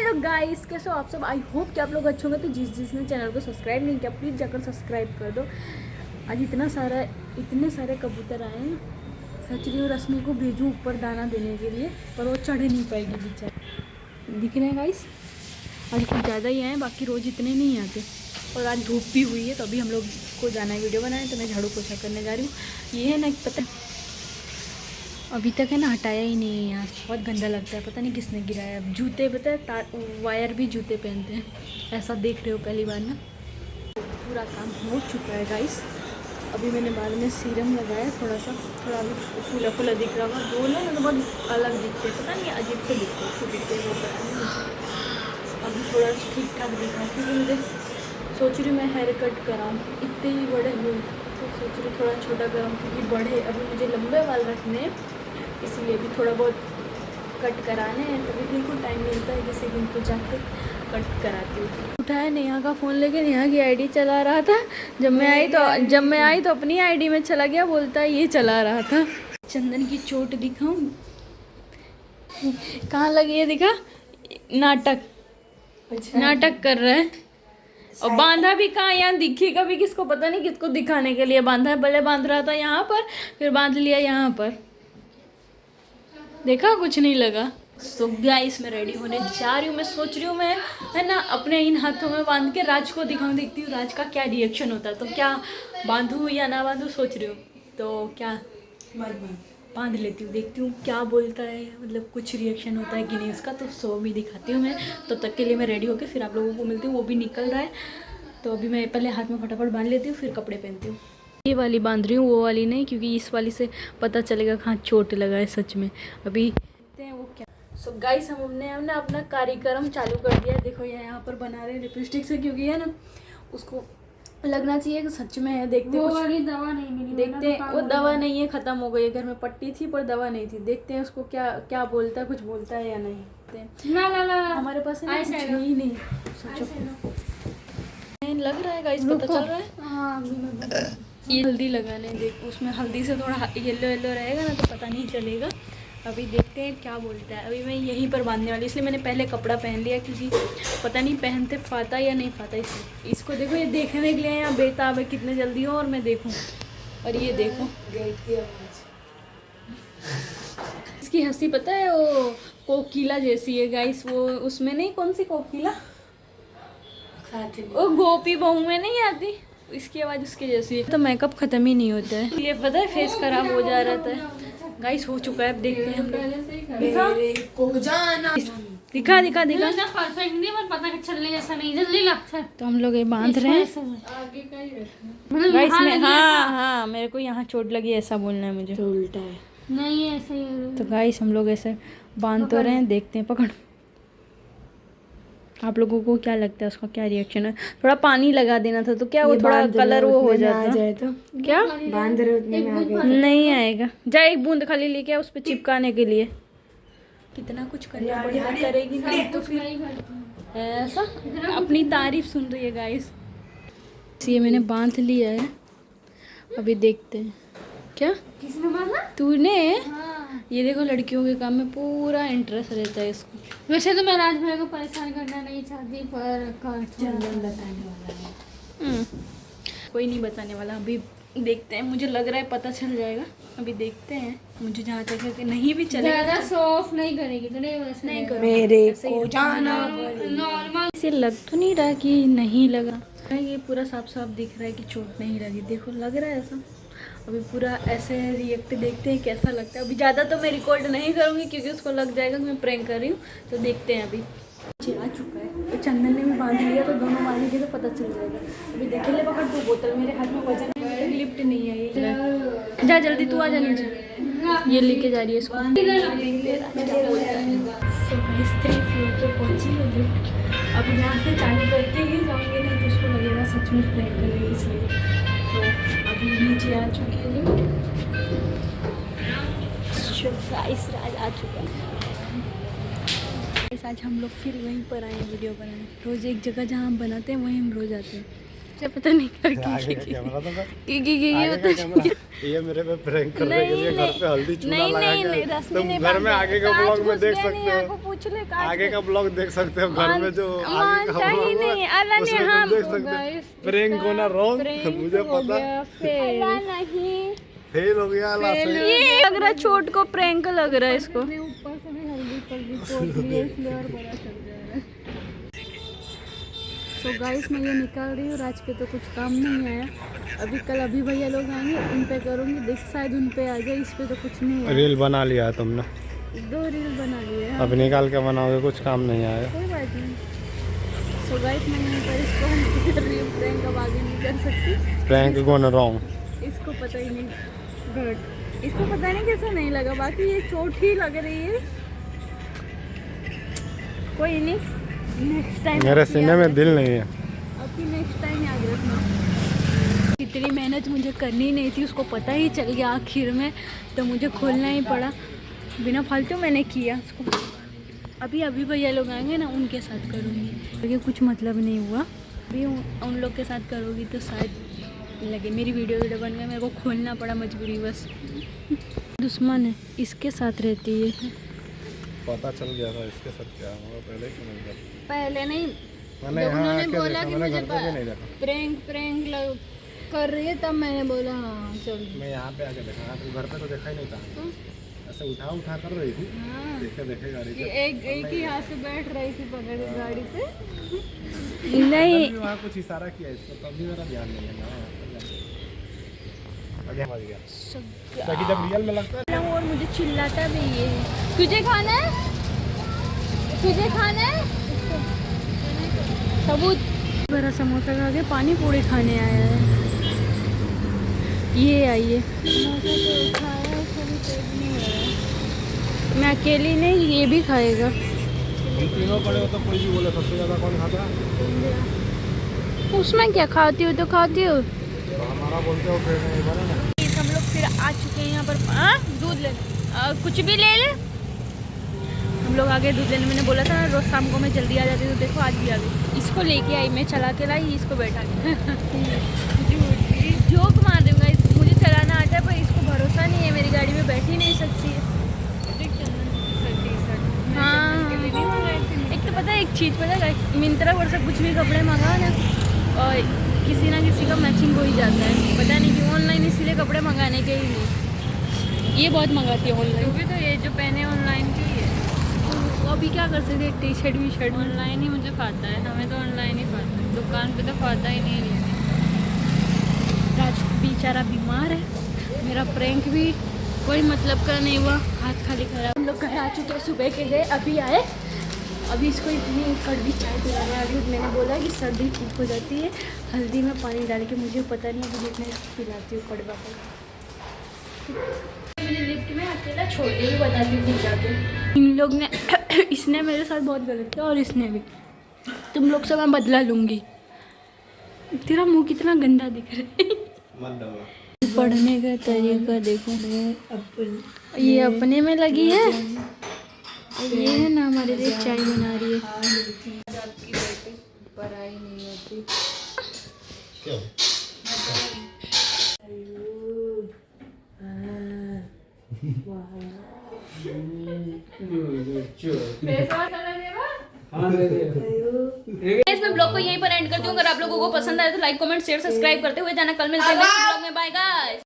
Hello guys, कैसे हो आप सब। आई होप कि आप लोग अच्छे होंगे। तो जिसने चैनल को सब्सक्राइब नहीं किया प्लीज़ जाकर सब्सक्राइब कर दो। आज इतने सारे कबूतर आए हैं। सोच रही हूँ रश्मि को भेजूँ ऊपर दाना देने के लिए, पर वो चढ़ नहीं पाएगी बेचारी। दिख रहे हैं गाइस, आज कुछ ज़्यादा ही आए हैं, बाकी रोज़ इतने नहीं आते। और आज धूप भी हुई है, तो अभी हम लोग को जाना है वीडियो बनाए, तो मैं झाड़ू पोछा करने जा रही हूँ। ये है ना, पता अभी तक है ना हटाया ही नहीं है। यहाँ बहुत गंदा लगता है, पता नहीं किसने गिराया। अब जूते पता है, तार वायर भी जूते पहनते हैं, ऐसा देख रहे हो पहली बार ना। पूरा काम हो चुका है गाइस। अभी मैंने बाल में सीरम लगाया, थोड़ा अभी फूला फूला दिख रहा होगा। दोनों में तो बहुत अलग दिखते हैं, पता नहीं अजीब से दिखते हैं वो पता नहीं। अभी थोड़ा ठीक ठाक दिख रहा है, क्योंकि मुझे सोच रही हूँ मैं हेयर कट कराऊँ। इतने ही बड़े हुए तो सोच रही थोड़ा छोटा कराऊँ, क्योंकि बड़े अभी मुझे लंबे बाल रखने हैं, इसीलिए भी थोड़ा बहुत कट कराने हैं। तभी देखो टाइम मिलता है किसी दिन तो जाके कट कराती हूँ। उठाया नेहा का फ़ोन लेके, नेहा की आईडी चला रहा था। जब मैं आई तो अपनी आईडी में चला गया, बोलता है ये चला रहा था। चंदन की चोट दिखाऊं, कहाँ लगी है दिखा। नाटक कर रहा है। और बांधा भी कहाँ, यहाँ दिखेगा भी किसको, पता नहीं किसको दिखाने के लिए बांधा है। पहले बांध रहा था यहाँ पर, फिर बांध लिया यहाँ पर, देखा कुछ नहीं लगा। तो गाइस मैं रेडी होने जा रही हूँ। मैं सोच रही हूँ मैं है ना अपने इन हाथों में बांध के राज को दिखाऊँ, देखती हूँ राज का क्या रिएक्शन होता है। तो क्या बांधूँ या ना बांधूँ सोच रही हूँ। तो क्या बांध लेती हूँ, देखती हूँ क्या बोलता है, मतलब कुछ रिएक्शन होता है कि नहीं उसका। तो सो भी दिखाती हूँ मैं। तो तब तक के लिए मैं रेडी होकर फिर आप लोगों को मिलती हूँ। वो भी निकल रहा है, तो अभी मैं पहले हाथ में फटाफट बांध लेती हूँ, फिर कपड़े पहनती हूँ। ये वाली बांध रही हूँ, वो वाली नहीं, क्योंकि इस वाली से पता चलेगा कहाँ चोट लगा है सच में। अभी देखते हैं वो क्या। सो गाइस हमने अपना कार्यक्रम चालू कर दिया। देखो ये यहाँ पर बना रहे लिपस्टिक से, क्योंकि है ना उसको लगना चाहिए कि सच में है। देखते वो कुछ वाली दवा नहीं मिली, देखते वो दवा नहीं है, ख़त्म हो गई है। घर में पट्टी थी पर दवा नहीं थी। देखते हैं उसको क्या बोलता है, कुछ बोलता है या नहीं। ला हमारे पास है कुछ है ही नहीं। सोचो लग रहा है गाइस, पता चल रहा है। हाँ ये हल्दी लगाने, देख उसमें हल्दी से थोड़ा येलो रहेगा ना, तो पता नहीं चलेगा। अभी देखते हैं क्या बोलता है। अभी मैं यहीं पर बांधने वाली, इसलिए मैंने पहले कपड़ा पहन लिया, क्योंकि पता नहीं पहनते फाता या नहीं फाता। इसको देखो, ये देखने के लिए यहाँ बेताब है कितने जल्दी हो और मैं देखूँ। और ये देखो इसकी हंसी, पता है वो कोकिला जैसी है गाइस। वो उसमें नहीं, कौन सी कोकिला, वो गोपी बहू में नहीं आती, इसकी आवाज़ उसके जैसी है। तो मेकअप ख़त्म ही नहीं होता है, ये पता है फेस खराब हो जा रहा था। गाइस हो चुका है, अब देखते हैं हम लोग। दिखा परफेक्ट नहीं, पर पता कि चलने जैसा नहीं, जल्दी लगता है। तो हम लोग ये बांध रहे हैं गाइस में। हाँ मेरे को यहाँ चोट लगी ऐसा बोलना है मुझे, उल्टा है नहीं ऐसा ही। तो गाइस हम लोग ऐसे बांध तो रहे हैं, देखते हैं। पकड़, आप लोगों को क्या लगता है उसका क्या रिएक्शन है। थोड़ा पानी लगा देना था तो क्या वो थोड़ा कलर वो हो जाता है। तो क्या बांध रहे उतने में आ गए, नहीं आएगा। जा एक बूंद खाली लेके आ उस पर चिपकाने के लिए। कितना कुछ करना पड़ेगा, करेगी नहीं तो फिर ऐसा। अपनी तारीफ सुन रही है गाइस। ये मैंने बांध लिया है, अभी देखते हैं क्या। किसने बांधा? तूने? हाँ। ये देखो लड़कियों के काम में पूरा इंटरेस्ट रहता है इसको। वैसे तो मैं राज भाई को परेशान करना नहीं चाहती, पर चंदन बताने वाला है। कोई नहीं बताने वाला, अभी देखते हैं। मुझे लग रहा है पता चल जाएगा, अभी देखते हैं। मुझे जहाँ तक है कि नहीं भी चलेगा, ज़्यादा सॉफ्ट नहीं करेगी तो नहीं करो। मेरे को जाना नॉर्मल इसे लग तो नहीं रहा कि नहीं लगा। ये पूरा साफ साफ दिख रहा है कि चोट नहीं लगी। देखो लग रहा है ऐसा। अभी पूरा ऐसे रिएक्ट देखते हैं कैसा लगता है। अभी ज़्यादा तो मैं रिकॉर्ड नहीं करूँगी, क्योंकि उसको लग जाएगा कि मैं प्रैंक कर रही हूँ। तो देखते हैं। अभी आ चुका है, तो चंदन ने भी बांध लिया, तो दोनों बांधेंगे तो पता चल जाएगा। अभी देखे ले, पकड़ तू बोतल, मेरे हाथ में वजन है, लिफ्ट नहीं है ये। जा जल्दी तू आ जा नीचे, ये लेके जा रही है इसको। स्त्री फ्लोर पे पहुँची है लिफ्ट। अब यहाँ से चालू करके ही जाऊँगी, नहीं तो उसको लगेगा सच में प्रैंक कर रही है, इसलिए। तो अभी नीचे आ चुकी है लिफ्ट। राज आ चुका है। आज हम लोग फिर वहीं पर आए हैं वीडियो बनाने। रोज़ एक जगह जहाँ हम बनाते हैं वहीं हम रोज़ आते हैं। से पता नहीं क्या आगे का कैमरा तो कर। ये आगे का कैमरा ये मेरे पे प्रैंक करने के लिए घर पे हल्दी चूना लगा के तुम घर में आगे का ब्लॉग में देख सकते हो। पूछ ले आगे का ब्लॉग देख सकते हो घर में जो आगे का ही ब्लॉग नहीं है अल्लाह ने उसमें हम तुम देख सकते हो। प्रैंक होना रॉन्ग मुझे पता अल्लाह नहीं फेल हो गया अल्लाह से। ये लग रहा है छोट को प्रैंक लग रहा है इसको। ऊपर से भी हल्दी कर दी पोत लिए इसलिए और बड़ा चल जा रहा है। सो गाइस मैं ये निकाल रही हूँ। आज पे तो कुछ काम नहीं आया। अभी कल अभी भैया लोग आएंगे उन पे करूँगी। देख शायद उन पे आ जाए। इस पे तो कुछ नहीं है। रील बना लिया है तुमने 2 रील बना लिए हैं। अब निकाल के बनाओगे कुछ काम नहीं आएगा। कोई बात नहीं। सो गाइस मैं यहीं पर इसको कर रही हूँ प्रैंक। अब आगे नहीं कर सकती। प्रैंक गोन रॉन्ग। इसको पता ही नहीं गुड। इसको पता नहीं कैसा नहीं लगा। बाकी ये चोट ही लग रही है। कोई नहीं नेक्स्ट टाइम मेरे सीने में दिल नहीं है। अभी नेक्स्ट टाइम याद रखना। इतनी मेहनत मुझे करनी नहीं थी उसको पता ही चल गया आखिर में तो मुझे खोलना ही पड़ा। बिना फालतू मैंने किया उसको। अभी भैया लोग आएंगे ना उनके साथ करूँगी क्योंकि कुछ मतलब नहीं हुआ। अभी उन लोग के साथ करूँगी तो शायद लगे मेरी वीडियो बन गई। मेरे को खोलना पड़ा मजबूरी बस। दुश्मन है इसके साथ रहती है। पता चल गया था इसके साथ क्या होगा पहले ही समझ गया। पहले नहीं मैंने जब यहाँ उन्होंने आके बोला देखा, कि मैंने मुझे घर पे भी नहीं देखा। प्रैंक कर रही है तब मैंने बोला हाँ चल। मैं यहाँ पे आके देखा तो घर पे तो देखा ही नहीं था। ऐसे उठा कर रही थी। हाँ देखे गाड़ी पे। एक ही हाथ से बैठ रही थी पकड़ के गाड़ी पे। नहीं वहाँ कुछ इशारा किया इसको तभी मेरा ध्यान नहीं लगा। आगे समझ गया ताकि जब रियल में लगता है और मुझे चिल्लाता भी ये है। तुझे खाना है सबूत। बड़ा समोसा खा के पानी पूरी खाने आया है। ये आइए मैं अकेली नहीं ये भी खाएगा। हम तीनों पड़े हो तो कोई भी बोले सबसे ज़्यादा कौन खाता है। उसमें क्या खाती हो तो खाती हो। तो हमारा बोलते हो फिर नहीं बना ना। हम लोग फिर आ चुके हैं यहाँ पर। दूध ले कुछ भी ले ले। हम लोग आगे दूध लेने। मैंने बोला था ना रोज़ शाम को मैं जल्दी आ जाती तो देखो आज भी आ गई। इसको लेके आई मैं चला के लाई इसको बैठा के। जोक मार दूँगा मुझे चलाना आता है पर इसको भरोसा नहीं है मेरी गाड़ी में बैठ ही नहीं सकती है। हाँ एक तो पता है एक चीज़ पता है मिंत्रा पर से कुछ भी कपड़े मंगाओ ना और किसी ना किसी का मैचिंग हो ही जाता है। पता नहीं क्यों ऑनलाइन इसीलिए कपड़े मंगाने के ही नहीं। ये बहुत मंगाती है ऑनलाइन भी। तो ये जो पहने ऑनलाइन की है तो अभी क्या कर सकते हैं। T shirt V shirt online ही मुझे खाता है। हमें तो ऑनलाइन ही खाता है। दुकान पे तो खाता ही नहीं है। राज बेचारा बीमार है। मेरा प्रैंक भी कोई मतलब का नहीं हुआ। हाथ खाली खराब। हम लोग घर आ चुके हैं। सुबह के गए अभी आए। अभी इसको इतनी कड़वी चाय पिलाने आ रही हूँ। मैंने बोला कि सर्दी ठीक हो जाती है हल्दी में पानी डाल के। मुझे पता नहीं अभी जितना पिलाती हूँ कड़वा पर। मुझे लिफ्ट में अकेला छोड़ के भी बताती हूँ खुद जाके। इन लोग ने इसने मेरे साथ बहुत गलत किया और इसने भी। तुम लोग से मैं बदला लूँगी। तेरा मुँह कितना गंदा दिख रहा है। पढ़ने का तरीका देखो। ये अपने में लगी है। ये है ना हमारे लिए चाय बना रही है। पढ़ाई नहीं होती। क्यों? मैं ब्लॉग को यहीं पर एंड करती हूँ। अगर आप लोगों को पसंद आए तो लाइक कमेंट शेयर सब्सक्राइब करते हुए जाना। कल मिलते हैं नेक्स्ट ब्लॉग में। Bye guys.